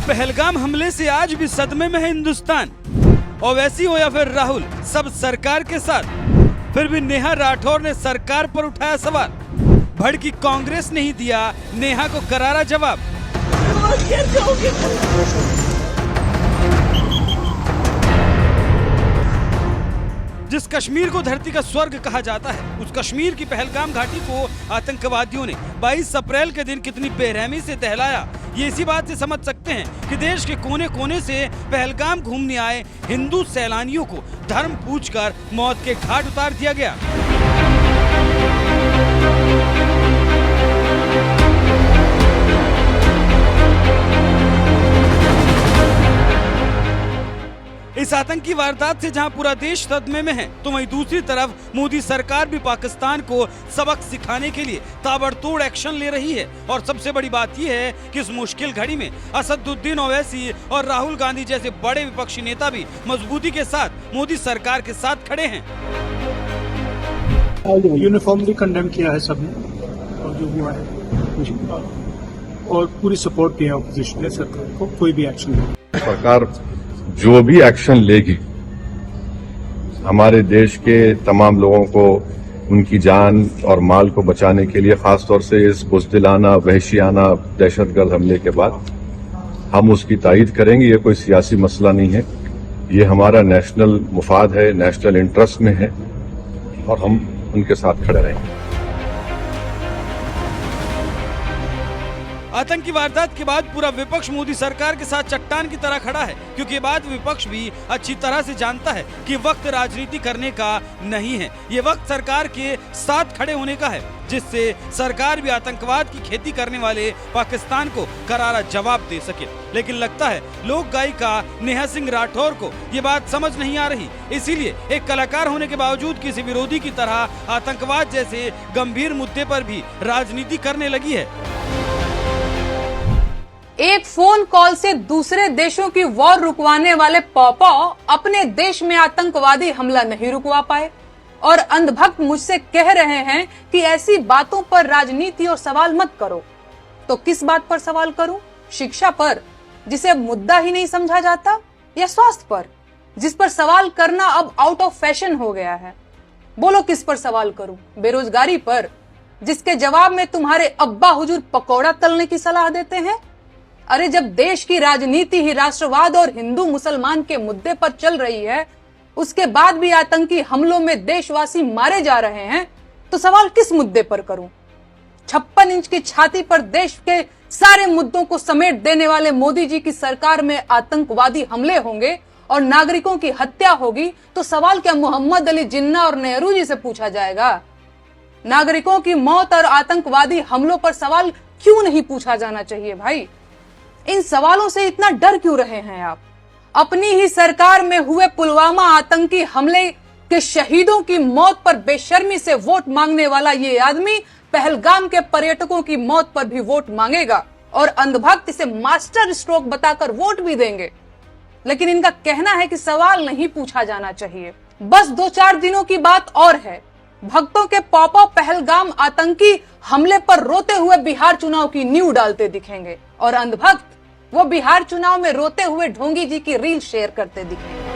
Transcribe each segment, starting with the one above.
पहलगाम हमले से आज भी सदमे में है हिंदुस्तान। ओवैसी हो या फिर राहुल, सब सरकार के साथ। फिर भी नेहा राठौर ने सरकार पर उठाया सवाल। भड़की कांग्रेस ने ही दिया नेहा को करारा जवाब। जिस कश्मीर को धरती का स्वर्ग कहा जाता है, उस कश्मीर की पहलगाम घाटी को आतंकवादियों ने 22 अप्रैल के दिन कितनी बेरहमी से दहलाया, ये इसी बात से समझ सकते हैं कि देश के कोने कोने से पहलगाम घूमने आए हिंदू सैलानियों को धर्म पूछकर मौत के घाट उतार दिया गया। इस आतंकी वारदात से जहां पूरा देश सदमे में है, तो वहीं दूसरी तरफ मोदी सरकार भी पाकिस्तान को सबक सिखाने के लिए ताबड़तोड़ एक्शन ले रही है। और सबसे बड़ी बात यह है कि इस मुश्किल घड़ी में असदुद्दीन ओवैसी और राहुल गांधी जैसे बड़े विपक्षी नेता भी मजबूती के साथ मोदी सरकार के साथ खड़े हैं। यूनिफॉर्मली कंडेम किया है सबने और जो हुआ है, और पूरी सपोर्ट किया ऑपोजिशन ने सरकार को, कोई भी एक्शन नहीं। सरकार जो भी एक्शन लेगी, हमारे देश के तमाम लोगों को उनकी जान और माल को बचाने के लिए, खासतौर से इस बुज़दिलाना, वहशियाना, दहशतगर्द हमले के बाद हम उसकी तायीद करेंगे। ये कोई सियासी मसला नहीं है, ये हमारा नेशनल मुफाद है, नेशनल इंटरेस्ट में है और हम उनके साथ खड़े रहेंगे। आतंकी वारदात के बाद पूरा विपक्ष मोदी सरकार के साथ चट्टान की तरह खड़ा है, क्योंकि ये बात विपक्ष भी अच्छी तरह से जानता है कि वक्त राजनीति करने का नहीं है, ये वक्त सरकार के साथ खड़े होने का है, जिससे सरकार भी आतंकवाद की खेती करने वाले पाकिस्तान को करारा जवाब दे सके। लेकिन लगता है लोक गायिका नेहा सिंह राठौर को ये बात समझ नहीं आ रही, इसीलिए एक कलाकार होने के बावजूद किसी विरोधी की तरह आतंकवाद जैसे गंभीर मुद्दे पर भी राजनीति करने लगी है। एक फोन कॉल से दूसरे देशों की वॉर रुकवाने वाले पॉपा अपने देश में आतंकवादी हमला नहीं रुकवा पाए, और अंधभक्त मुझसे कह रहे हैं कि ऐसी बातों पर राजनीति और सवाल मत करो। तो किस बात पर सवाल करूं? शिक्षा पर, जिसे मुद्दा ही नहीं समझा जाता, या स्वास्थ्य पर, जिस पर सवाल करना अब आउट ऑफ फैशन हो गया है? बोलो किस पर सवाल करूं? बेरोजगारी पर, जिसके जवाब में तुम्हारे अब्बा हुजूर पकौड़ा तलने की सलाह देते हैं? अरे जब देश की राजनीति ही राष्ट्रवाद और हिंदू मुसलमान के मुद्दे पर चल रही है, उसके बाद भी आतंकी हमलों में देशवासी मारे जा रहे हैं, तो सवाल किस मुद्दे पर करूं? 56 इंच की छाती पर देश के सारे मुद्दों को समेट देने वाले मोदी जी की सरकार में आतंकवादी हमले होंगे और नागरिकों की हत्या होगी, तो सवाल क्या मोहम्मद अली जिन्ना और नेहरू जी से पूछा जाएगा? नागरिकों की मौत और आतंकवादी हमलों पर सवाल क्यों नहीं पूछा जाना चाहिए भाई? इन सवालों से इतना डर क्यों रहे हैं आप? अपनी ही सरकार में हुए पुलवामा आतंकी हमले के शहीदों की मौत पर बेशर्मी से वोट मांगने वाला ये आदमी पहलगाम के पर्यटकों की मौत पर भी वोट मांगेगा, और अंधभक्त इसे मास्टर स्ट्रोक बताकर वोट भी देंगे। लेकिन इनका कहना है कि सवाल नहीं पूछा जाना चाहिए। बस 2-4 दिनों की बात और है, भक्तों के पॉपा पहलगाम आतंकी हमले पर रोते हुए बिहार चुनाव की नींव डालते दिखेंगे, और अंधभक्त वो बिहार चुनाव में रोते हुए ढोंगी जी की रील शेयर करते दिखेंगे।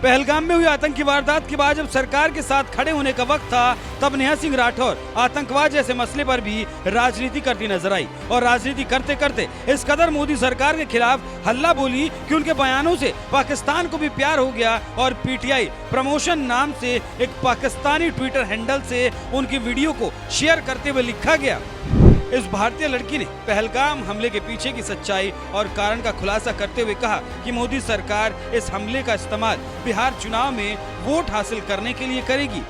पहलगाम में हुई आतंकी वारदात के बाद जब सरकार के साथ खड़े होने का वक्त था, तब नेहा सिंह राठौर आतंकवाद जैसे मसले पर भी राजनीति करती नजर आई, और राजनीति करते करते इस कदर मोदी सरकार के खिलाफ हल्ला बोली कि उनके बयानों से पाकिस्तान को भी प्यार हो गया, और पीटीआई प्रमोशन नाम से एक पाकिस्तानी ट्विटर हैंडल से उनकी वीडियो को शेयर करते हुए लिखा गया। इस भारतीय लड़की ने पहलगाम हमले के पीछे की सच्चाई और कारण का खुलासा करते हुए कहा कि मोदी सरकार इस हमले का इस्तेमाल बिहार चुनाव में वोट हासिल करने के लिए करेगी।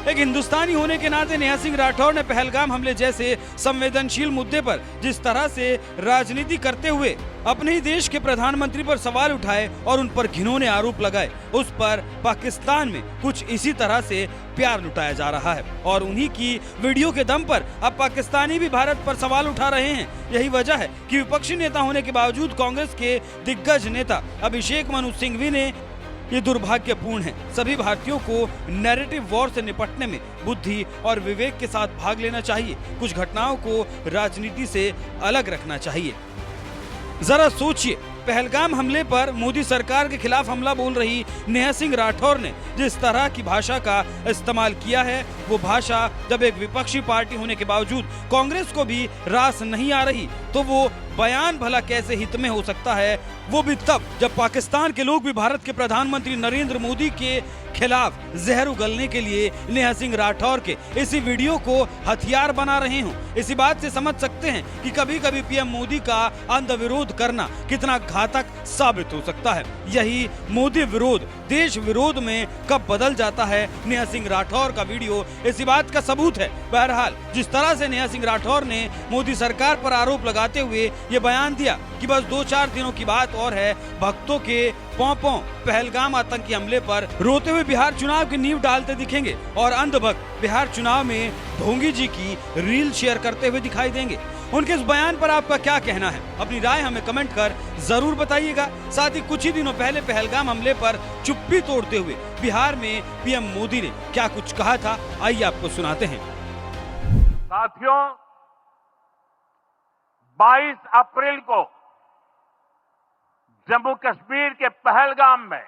एक हिंदुस्तानी होने के नाते नेहा सिंह राठौर ने पहलगाम हमले जैसे संवेदनशील मुद्दे पर जिस तरह से राजनीति करते हुए अपने ही देश के प्रधानमंत्री पर सवाल उठाए और उन पर घिनौने आरोप लगाए, उस पर पाकिस्तान में कुछ इसी तरह से प्यार लुटाया जा रहा है। और उन्हीं की वीडियो के दम पर अब पाकिस्तानी भी भारत पर सवाल उठा रहे हैं। यही वजह है कि विपक्षी नेता होने के बावजूद कांग्रेस के दिग्गज नेता अभिषेक मनु सिंघवी ने ये दुर्भाग्यपूर्ण है। सभी भारतीयों को नैरेटिव वॉर से निपटने में बुद्धि और विवेक के साथ भाग लेना चाहिए। कुछ घटनाओं को राजनीति से अलग रखना चाहिए। जरा सोचिए, पहलगाम हमले पर मोदी सरकार के खिलाफ हमला बोल रही नेहा सिंह राठौर ने जिस तरह की भाषा का इस्तेमाल किया है, वो भाषा जब एक विपक्षी पार्टी होने के बावजूद कांग्रेस को भी रास नहीं आ रही, तो वो बयान भला कैसे हित में हो सकता है, वो भी तब जब पाकिस्तान के लोग भी भारत के प्रधानमंत्री नरेंद्र मोदी के खिलाफ जहर उगलने के लिए नेहा सिंह राठौर के इसी वीडियो को हथियार बना रहे हों। इसी बात से समझ सकते हैं कि कभी कभी पीएम मोदी का अंध विरोध करना कितना घातक साबित हो सकता है। यही मोदी विरोध देश विरोध में कब बदल जाता है, नेहा सिंह राठौर का वीडियो इसी बात का सबूत है। बहरहाल, जिस तरह से नेहा सिंह राठौर ने मोदी सरकार पर आरोप लगाते हुए ये बयान दिया कि बस 2-4 दिनों की बात और है, भक्तों के पौं-पौं पहलगाम आतंकी हमले पर रोते हुए बिहार चुनाव की नींव डालते दिखेंगे और अंधभक्त बिहार चुनाव में ढोंगी जी की रील शेयर करते हुए दिखाई देंगे। उनके इस बयान पर आपका क्या कहना है? अपनी राय हमें कमेंट कर जरूर बताइएगा। साथ ही कुछ ही दिनों पहले पहलगाम हमले पर चुप्पी तोड़ते हुए बिहार में पीएम मोदी ने क्या कुछ कहा था, आइए आपको सुनाते हैं। साथियों, 22 अप्रैल को जम्मू कश्मीर के पहलगाम में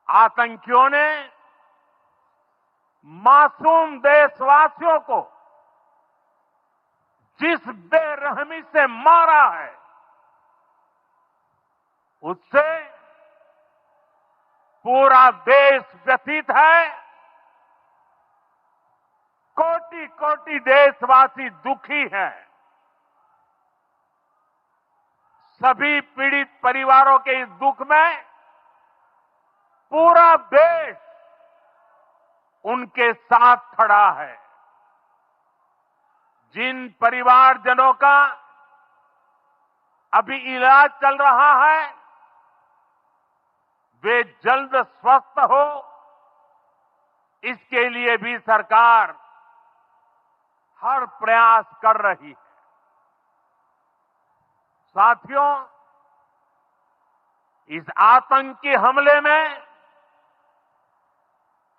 आतंकियों ने मासूम देशवासियों को जिस बेरहमी से मारा है, उससे पूरा देश व्यथित है। कोटि कोटि देशवासी दुखी हैं। सभी पीड़ित परिवारों के इस दुख में पूरा देश उनके साथ खड़ा है। जिन परिवारजनों का अभी इलाज चल रहा है, वे जल्द स्वस्थ हो, इसके लिए भी सरकार हर प्रयास कर रही है। साथियों, इस आतंकी हमले में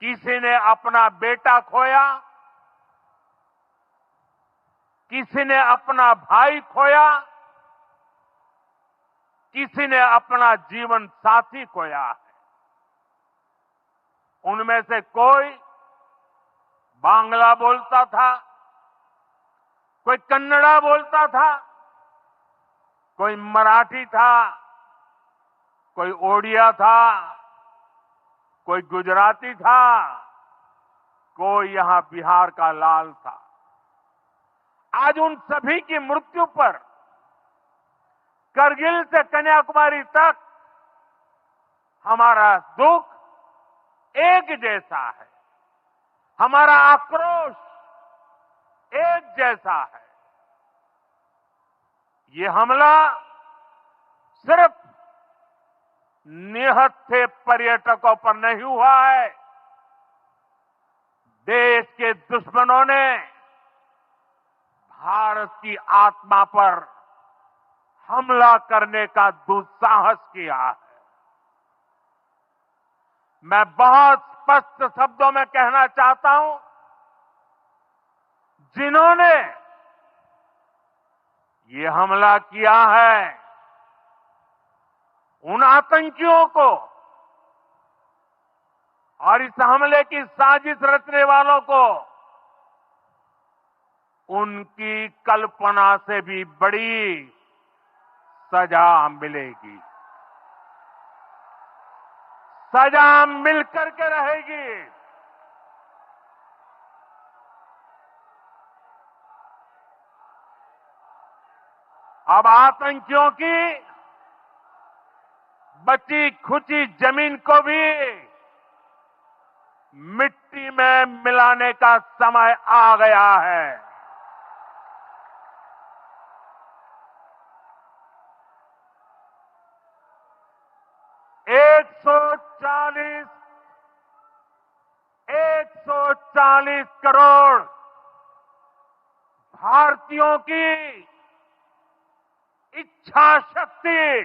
किसी ने अपना बेटा खोया, किसी ने अपना भाई खोया, किसी ने अपना जीवन साथी खोया है। उनमें से कोई बांग्ला बोलता था, कोई कन्नड़ा बोलता था, कोई मराठी था, कोई ओडिया था, कोई गुजराती था, कोई यहां बिहार का लाल था। आज उन सभी की मृत्यु पर करगिल से कन्याकुमारी तक हमारा दुख एक जैसा है, हमारा आक्रोश एक जैसा है। ये हमला सिर्फ निहत्थे पर्यटकों पर नहीं हुआ है, देश के दुश्मनों ने भारत की आत्मा पर हमला करने का दुस्साहस किया है। मैं बहुत स्पष्ट शब्दों में कहना चाहता हूं, जिन्होंने ये हमला किया है, उन आतंकियों को और इस हमले की साजिश रचने वालों को उनकी कल्पना से भी बड़ी सजा मिलेगी। सजा मिलकर के रहेगी। अब आतंकियों की बची खुची जमीन को भी मिट्टी में मिलाने का समय आ गया है। $140 करोड़ भारतीयों की इच्छा शक्ति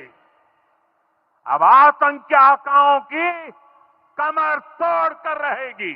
अब आतंक के आकाओं की कमर तोड़ कर रहेगी।